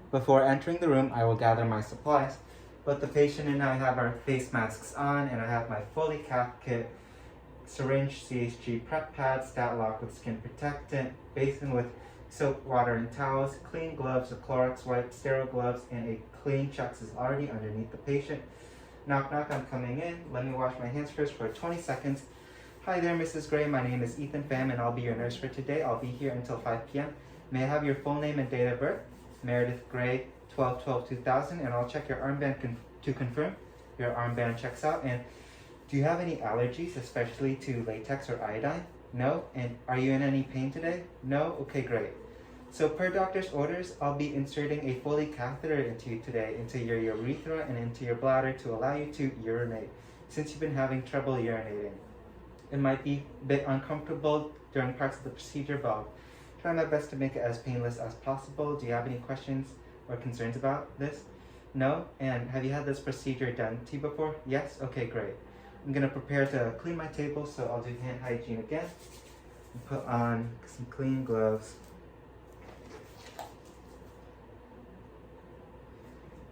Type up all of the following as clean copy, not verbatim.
Before entering the room, I will gather my supplies. Both the patient and I have our face masks on, and I have my fully capped kit, syringe, CHG prep pad, stat lock with skin protectant, basin with soap, water, and towels, clean gloves, a Clorox wipe, sterile gloves, and a clean Chucks is already underneath the patient. Knock, knock, I'm coming in. Let me wash my hands first for 20 seconds. Hi there, Mrs. Gray. My name is Ethan Pham, and I'll be your nurse for today. I'll be here until 5 p.m. May I have your full name and date of birth? Meredith Gray, 12/12/2000, and I'll check your armband to confirm. Your armband checks out. And do you have any allergies, especially to latex or iodine? No? And are you in any pain today? No? Okay, great. So per doctor's orders, I'll be inserting a Foley catheter into you today, into your urethra and into your bladder to allow you to urinate, since you've been having trouble urinating. It might be a bit uncomfortable during parts of the procedure, but I'll try my best to make it as painless as possible. Do you have any questions or concerns about this? No? And have you had this procedure done to you before? Yes? Okay, great. I'm gonna prepare to clean my table, so I'll do hand hygiene again. And put on some clean gloves.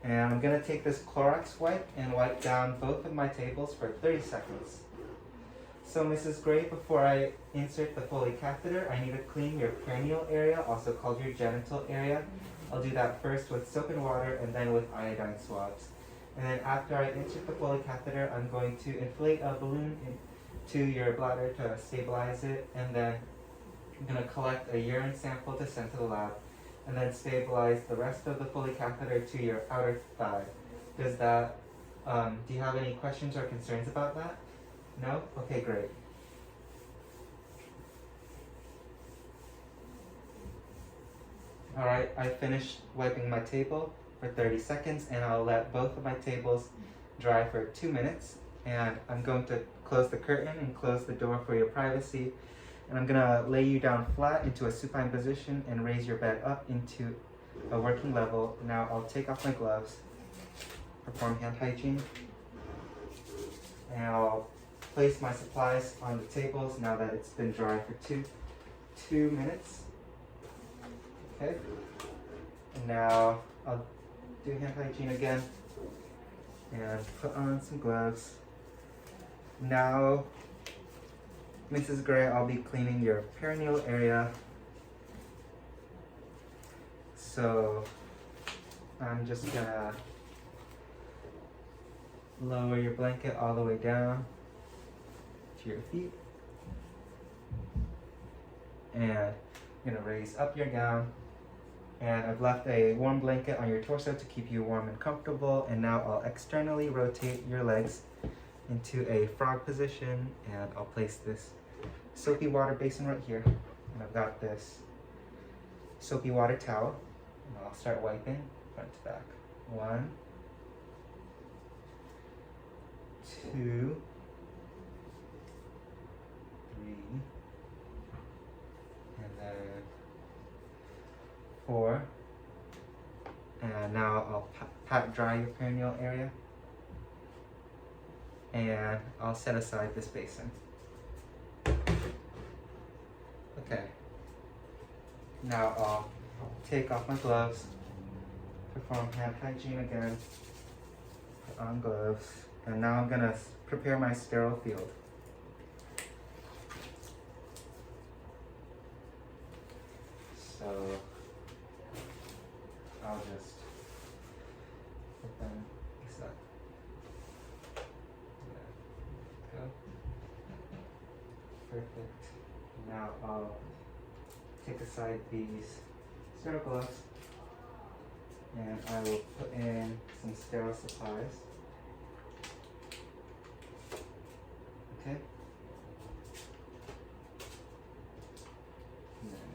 And I'm gonna take this Clorox wipe and wipe down both of my tables for 30 seconds. So Mrs. Gray, before I insert the Foley catheter, I need to clean your perineal area, also called your genital area. I'll do that first with soap and water and then with iodine swabs. And then after I insert the Foley catheter, I'm going to inflate a balloon into your bladder to stabilize it, and then I'm gonna collect a urine sample to send to the lab, and then stabilize the rest of the Foley catheter to your outer thigh. Does that, do you have any questions or concerns about that? No? Okay, great. Alright, I finished wiping my table for 30 seconds, and I'll let both of my tables dry for 2 minutes. And I'm going to close the curtain and close the door for your privacy. And I'm gonna lay you down flat into a supine position and raise your bed up into a working level. Now I'll take off my gloves, perform hand hygiene, and I'll place my supplies on the tables now that it's been dry for two minutes. Okay. And now I'll do hand hygiene again and put on some gloves. Now, Mrs. Gray, I'll be cleaning your perineal area. So I'm just gonna lower your blanket all the way down to your feet. And I'm gonna raise up your gown. And I've left a warm blanket on your torso to keep you warm and comfortable. And now I'll externally rotate your legs into a frog position, and I'll place this soapy water basin right here. And I've got this soapy water towel, and I'll start wiping front to back. 1, 2, 3, and then 4. And now I'll pat dry your perineal area, and I'll set aside this basin. Okay. Now I'll take off my gloves, perform hand hygiene again, put on gloves, and now I'm gonna prepare my sterile field. So I'll just put them aside. Go. Perfect. Now I'll take aside these sterile gloves, and I will put in some sterile supplies. Okay. And then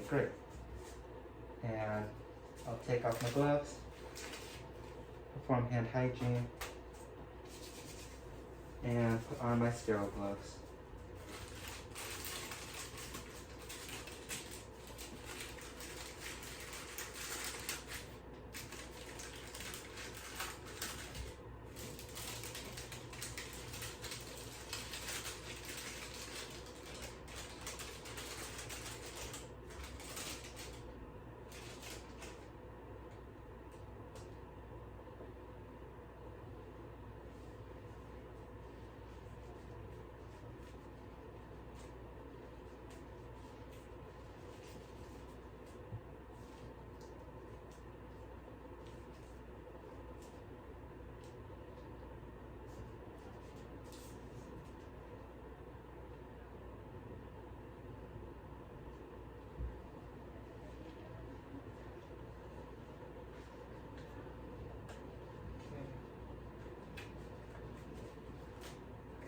great. And I'll take off my gloves, perform hand hygiene, and put on my sterile gloves.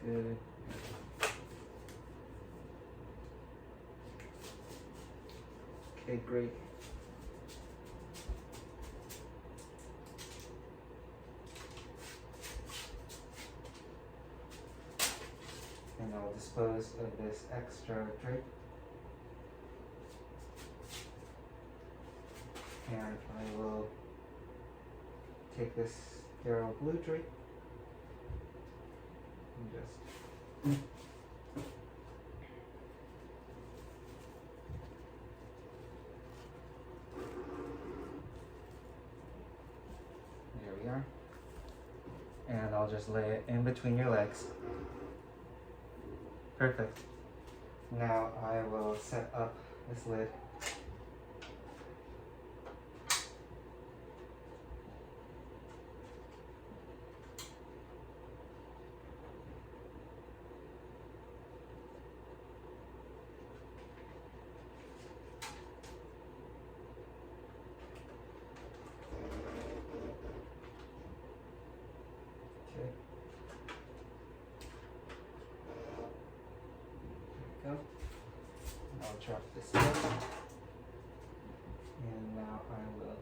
good. Okay, great. And I'll dispose of this extra drape. And I will take this sterile blue drape and just there we are. And I'll just lay it in between your legs. Perfect. Now I will set up this lid. Okay. There we go. I'll drop this in. And now I will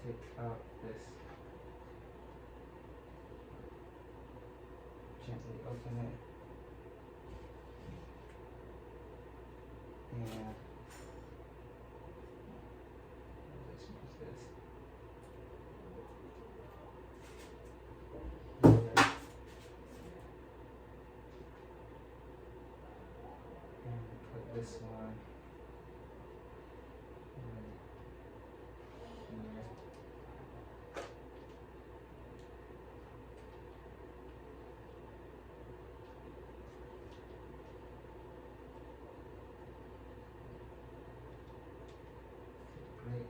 take out this, gently open it, and I'll just use this. Here. And put this one right here. Great.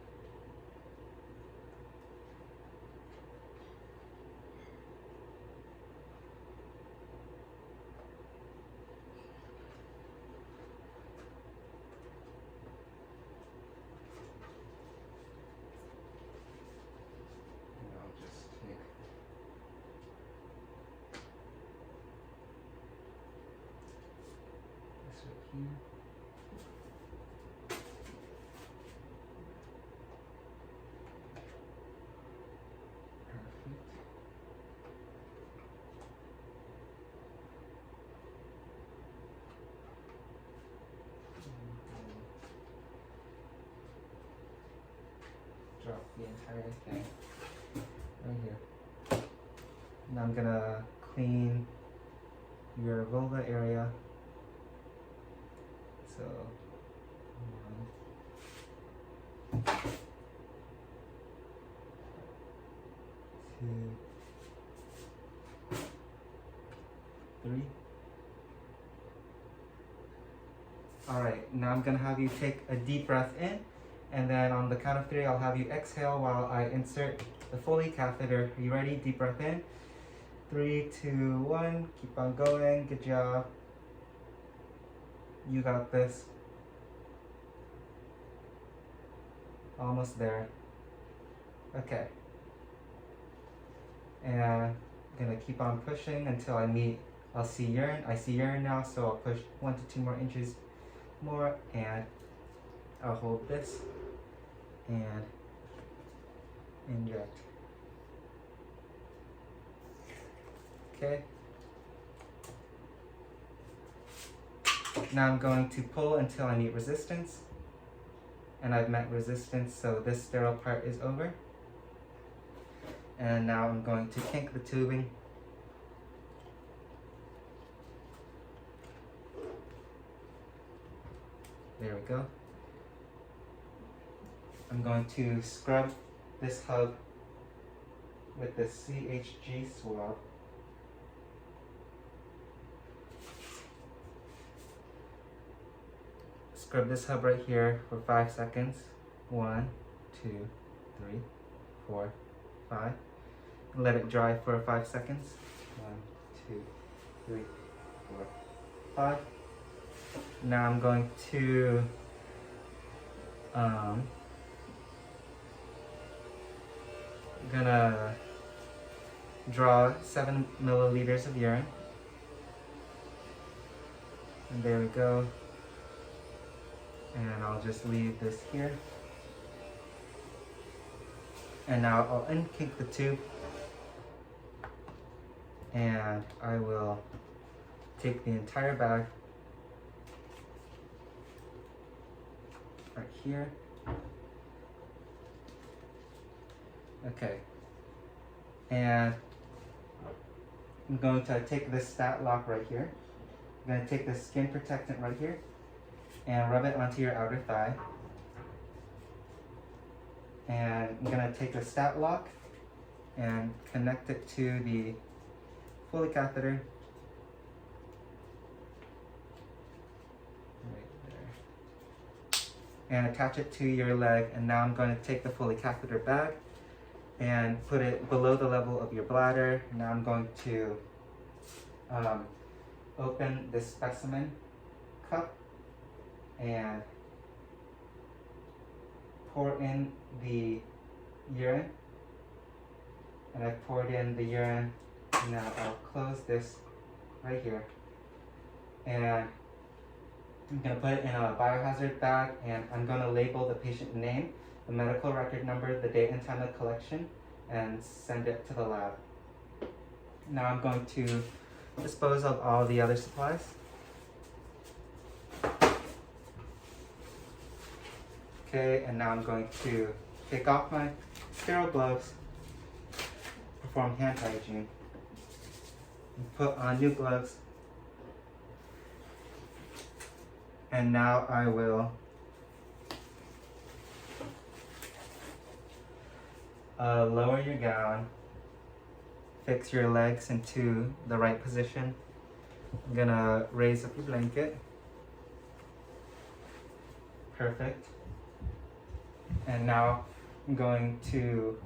And I'll just take this right here. Perfect. Drop the entire thing right here. Now I'm gonna clean your vulva area. So, 1, 2, 3. Alright, now I'm gonna have you take a deep breath in, and then on the count of 3, I'll have you exhale while I insert the Foley catheter. Are you ready? Deep breath in. 3, 2, 1. Keep on going. Good job. You got this. Almost there. Okay. And I'm gonna keep on pushing until I'll see urine. I see urine now, so I'll push 1 to 2 more inches more, and I'll hold this and inject. Okay. Now I'm going to pull until I meet resistance, and I've met resistance, so this sterile part is over. And now I'm going to kink the tubing. There we go. I'm going to scrub this hub with the CHG swab. Scrub this hub right here for 5 seconds. 1, 2, 3, 4, 5. Let it dry for 5 seconds. 1, 2, 3, 4, 5. Now I'm going to draw 7 milliliters of urine. And there we go. And I'll just leave this here. And now I'll unkink the tube. And I will take the entire bag right here. Okay. And I'm going to take this stat lock right here. I'm going to take this skin protectant right here and rub it onto your outer thigh. And I'm going to take the stat lock and connect it to the Foley catheter. Right there. And attach it to your leg. And now I'm going to take the Foley catheter bag and put it below the level of your bladder. Now I'm going to open this specimen cup and pour in the urine. And I've poured in the urine. Now I'll close this right here. And I'm going to put it in a biohazard bag, and I'm going to label the patient name, the medical record number, the date and time of collection, and send it to the lab. Now I'm going to dispose of all the other supplies. Okay, and now I'm going to take off my sterile gloves, perform hand hygiene, and put on new gloves. And now I will lower your gown, fix your legs into the right position. I'm gonna raise up your blanket. Perfect. And now I'm going to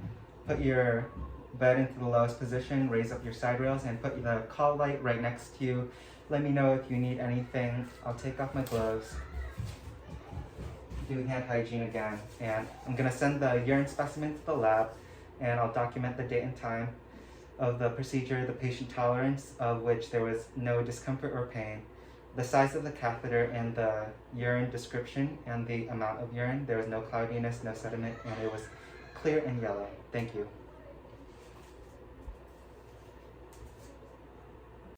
put your bed into the lowest position, raise up your side rails, and put the call light right next to you. Let me know if you need anything. I'll take off my gloves, do hand hygiene again, and I'm gonna send the urine specimen to the lab, and I'll document the date and time of the procedure, the patient tolerance of which there was no discomfort or pain, the size of the catheter, and the urine description and the amount of urine. There was no cloudiness, no sediment, and it was clear and yellow. Thank you.